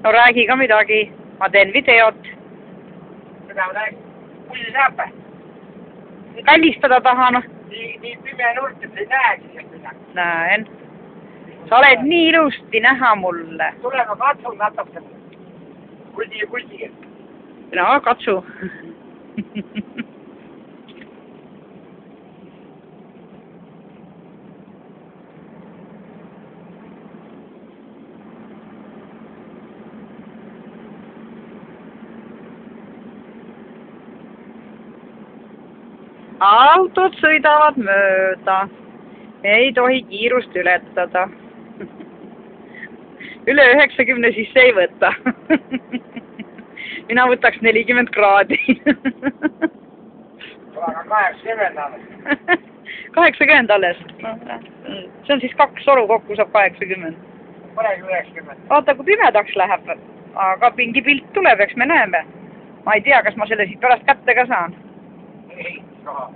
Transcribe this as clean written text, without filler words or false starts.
no räägi ka midagi, ma teen videot. Mida ma räägin? Kui saab? Kallistada tahan. Nii pime nurk, et ei näegi sealt midagi. Näen. Sa oled nii ilusti näha mulle. Tule ma katsun natukene. Kuldi. No katsu. Autod sõidavad mööda. Ei tohi kiirust ületada. Üle 90 sisse ei võta. Mina võtaks 40 kraadi. Aga 80 alles. 80 alles. See on siis 2 soru kokku saab 80. Panegi 90. Vaata, kui pimedaks läheb. Aga mingi pilt tuleb, eks me näeme. Ma ei tea, kas ma selle siit pärast kätte ka saan. Ei, saa.